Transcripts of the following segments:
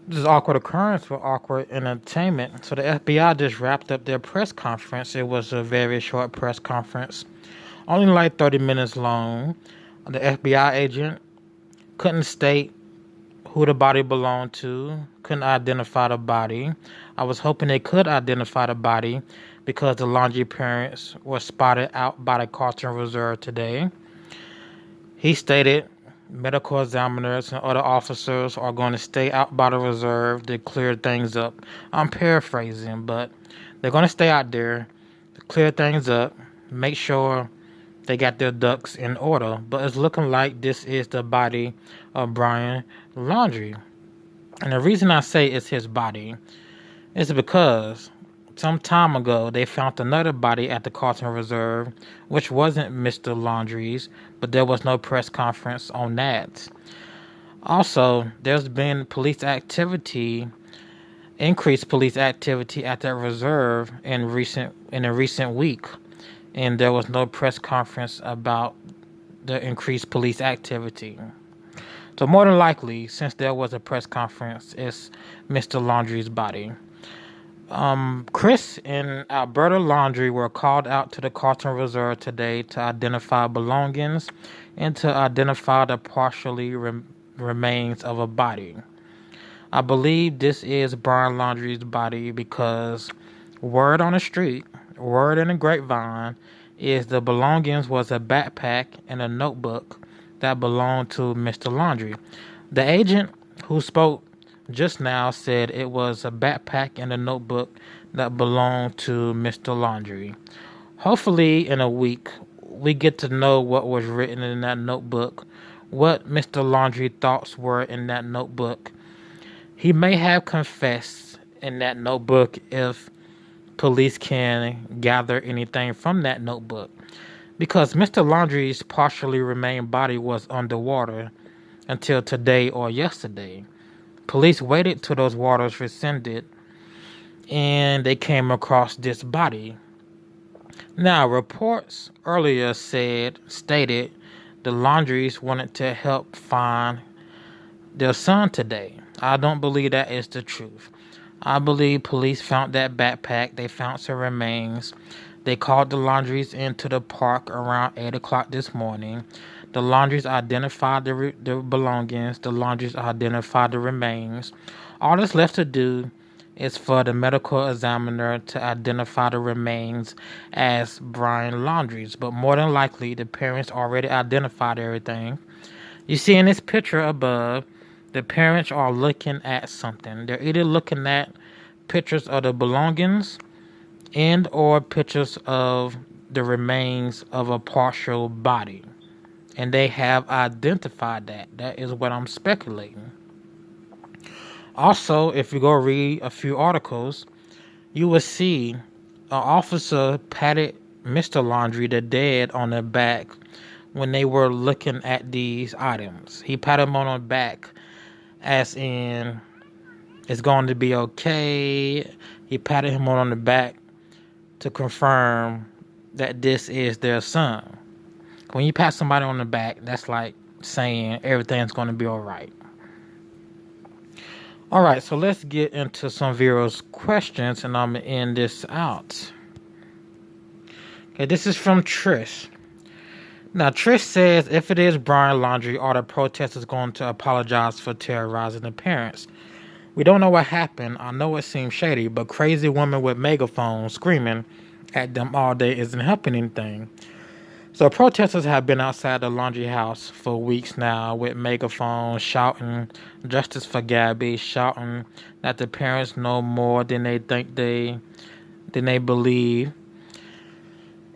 This is awkward occurrence for awkward entertainment. So the FBI just wrapped up their press conference. It was a very short press conference, only like 30 minutes long. The FBI agent couldn't state who the body belonged to, couldn't identify the body. I was hoping they could identify the body because the Laundrie parents were spotted out by the Carlton Reserve today. He stated medical examiners and other officers are going to stay out by the reserve to clear things up. I'm paraphrasing, but they're going to stay out there to clear things up, make sure they got their ducks in order. But it's looking like this is the body of Brian Laundrie. And the reason I say it's his body is because some time ago they found another body at the Carlton Reserve, which wasn't Mr. Laundrie's, but there was no press conference on that. Also, there's been increased police activity at that reserve in a recent week, and there was no press conference about the increased police activity. So more than likely, since there was a press conference, it's Mr. Laundrie's body. Chris and Alberta Laundrie were called out to the Carlton Reserve today to identify belongings and to identify the partially remains of a body. I believe this is Brian Laundrie's body because word on the street, word in the grapevine, is the belongings was a backpack and a notebook that belonged to Mr. Laundrie. The agent who spoke just now said it was a backpack and a notebook that belonged to Mr. Laundrie. Hopefully, in a week, we get to know what was written in that notebook, what Mr. Laundrie's thoughts were in that notebook. He may have confessed in that notebook if police can gather anything from that notebook. Because Mr. Laundrie's partially remained body was underwater until today or yesterday. Police waited till those waters receded and they came across this body. Now, reports earlier stated the Laundries wanted to help find their son today. I don't believe that is the truth. I believe police found that backpack. They found some remains. They called the Laundries into the park around 8 o'clock this morning. The Laundries identified the belongings. The Laundries identified the remains. All that's left to do is for the medical examiner to identify the remains as Brian Laundrie's. But more than likely, the parents already identified everything. You see in this picture above, the parents are looking at something. They're either looking at pictures of the belongings and or pictures of the remains of a partial body. And they have identified that. That is what I'm speculating. Also, if you go read a few articles, you will see an officer patted Mr. Laundrie, the dead, on the back when they were looking at these items. He patted him on the back as in, it's going to be okay. He patted him on the back to confirm that this is their son. When you pat somebody on the back, that's like saying everything's going to be all right. All right, so let's get into some viewers' questions, and I'm going to end this out. Okay, this is from Trish. Now, Trish says, if it is Brian Laundrie, are the protesters going to apologize for terrorizing the parents? We don't know what happened. I know it seems shady, but crazy women with megaphones screaming at them all day isn't helping anything. So protesters have been outside the Laundrie house for weeks now with megaphones shouting justice for Gabby, shouting that the parents know more than they believe.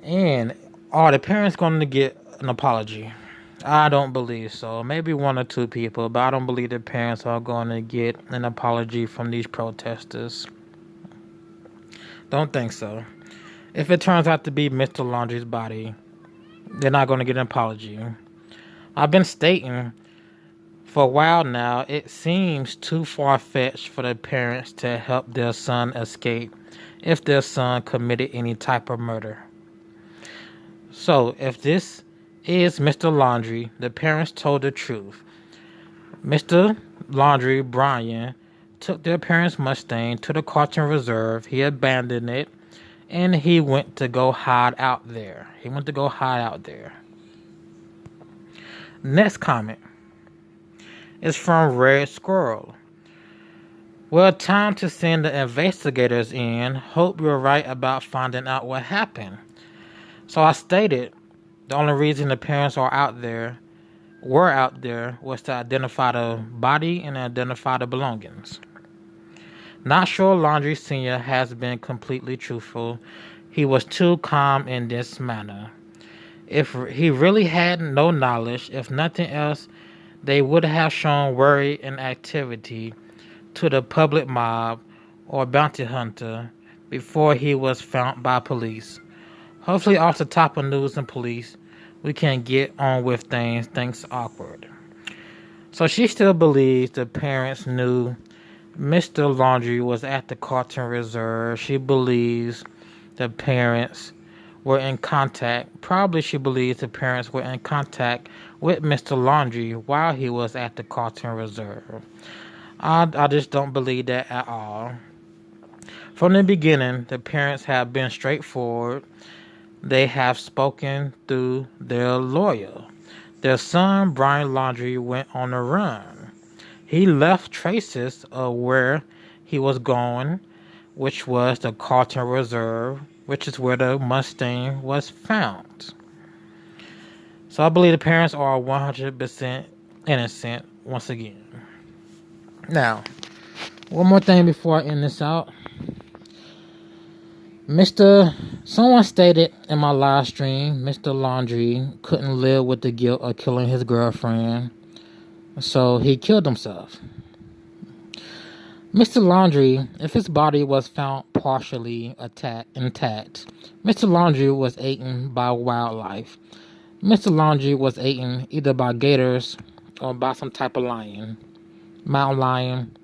And are the parents going to get an apology? I don't believe so. Maybe one or two people, but I don't believe the parents are going to get an apology from these protesters. Don't think so. If it turns out to be Mr. Laundrie's body, they're not going to get an apology. I've been stating for a while now, it seems too far-fetched for the parents to help their son escape if their son committed any type of murder. So, if this is Mr. Laundrie, the parents told the truth. Mr. Laundrie, Brian, took their parents' Mustang to the Carlton Reserve. He abandoned it, and he went to go hide out there. Next comment is from Red Squirrel. Well, time to send the investigators in. Hope you're right about finding out what happened. So I stated the only reason the parents were out there was to identify the body and identify the belongings. Not sure Laundrie Sr. has been completely truthful. He was too calm in this manner. If he really had no knowledge, if nothing else, they would have shown worry and activity to the public mob or bounty hunter before he was found by police. Hopefully off the top of news and police, we can get on with things. Things awkward. So she still believes the parents knew Mr. Laundrie was at the Carlton Reserve. She believes the parents were in contact. Probably she believes the parents were in contact with Mr. Laundrie while he was at the Carlton Reserve. I just don't believe that at all. From the beginning, the parents have been straightforward. They have spoken through their lawyer. Their son, Brian Laundrie, went on a run. He left traces of where he was going, which was the Carlton Reserve, which is where the Mustang was found. So I believe the parents are 100% innocent once again. Now, one more thing before I end this out. Someone stated in my live stream, Mr. Laundrie couldn't live with the guilt of killing his girlfriend, so he killed himself. Mr. Laundrie, if his body was found partially intact, Mr. Laundrie was eaten by wildlife. Mr. Laundrie was eaten either by gators or by some type of lion. Mountain lion.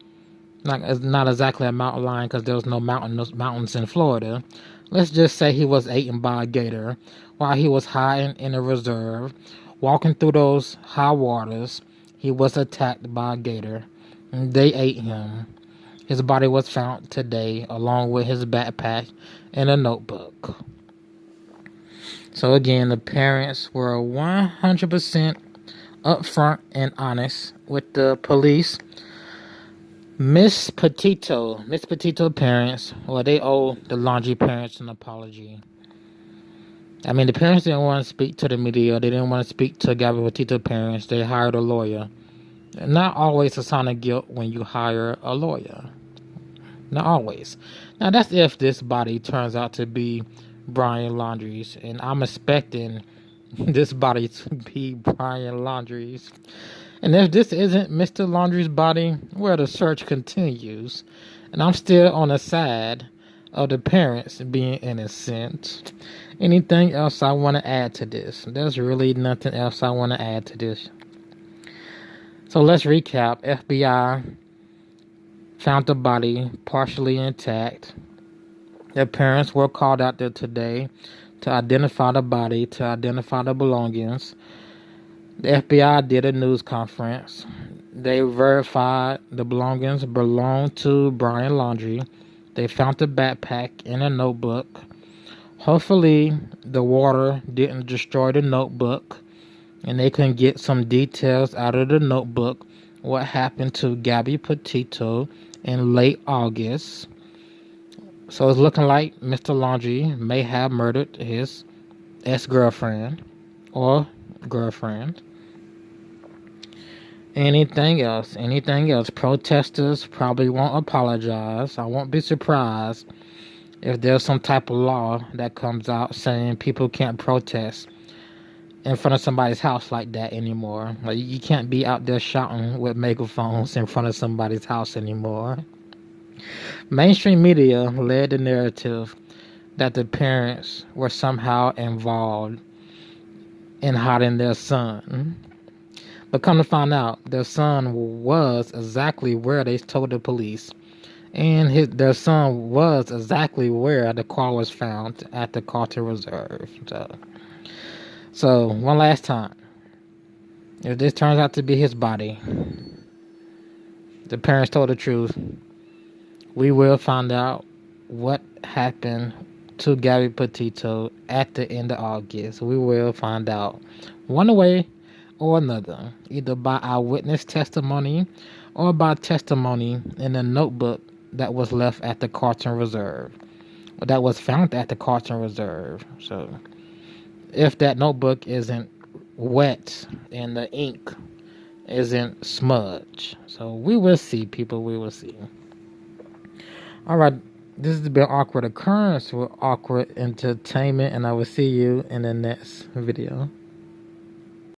Not exactly a mountain lion because there was no mountains in Florida. Let's just say he was eaten by a gator while he was hiding in a reserve. Walking through those high waters, he was attacked by a gator. They ate him. His body was found today along with his backpack and a notebook. So again, the parents were 100% upfront and honest with the police. Miss Petito parents, well, they owe the Laundrie parents an apology. I mean, the parents didn't want to speak to the media. They didn't want to speak to Gabby Petito parents. They hired a lawyer. Not always a sign of guilt when you hire a lawyer. Not always. Now, that's if this body turns out to be Brian Laundrie's. And I'm expecting this body to be Brian Laundrie's. And if this isn't Mr. Laundrie's body, well, the search continues. And I'm still on the side of the parents being innocent. Anything else I want to add to this? There's really nothing else I want to add to this. So let's recap. FBI found the body partially intact. The parents were called out there today to identify the body, to identify the belongings. The FBI did a news conference. They verified the belongings belonged to Brian Laundrie. They found the backpack and a notebook. Hopefully, the water didn't destroy the notebook, and they can get some details out of the notebook. What happened to Gabby Petito in late August. So it's looking like Mr. Laundrie may have murdered his ex-girlfriend or girlfriend. Anything else? Protesters probably won't apologize. I won't be surprised if there's some type of law that comes out saying people can't protest in front of somebody's house like that anymore. Like, you can't be out there shouting with megaphones in front of somebody's house anymore. Mainstream media led the narrative that the parents were somehow involved in hiding their son. But come to find out, their son was exactly where they told the police. And their son was exactly where the car was found at the Carlton Reserve. So, one last time. If this turns out to be his body, the parents told the truth. We will find out what happened to Gabby Petito at the end of August. We will find out one way or another, either by eyewitness testimony or by testimony in a notebook that was left at the Carlton Reserve, that was found at the Carlton Reserve. So, if that notebook isn't wet and the ink isn't smudged, so we will see, people. We will see. All right, this has been Awkward Occurrence with Awkward Entertainment, and I will see you in the next video.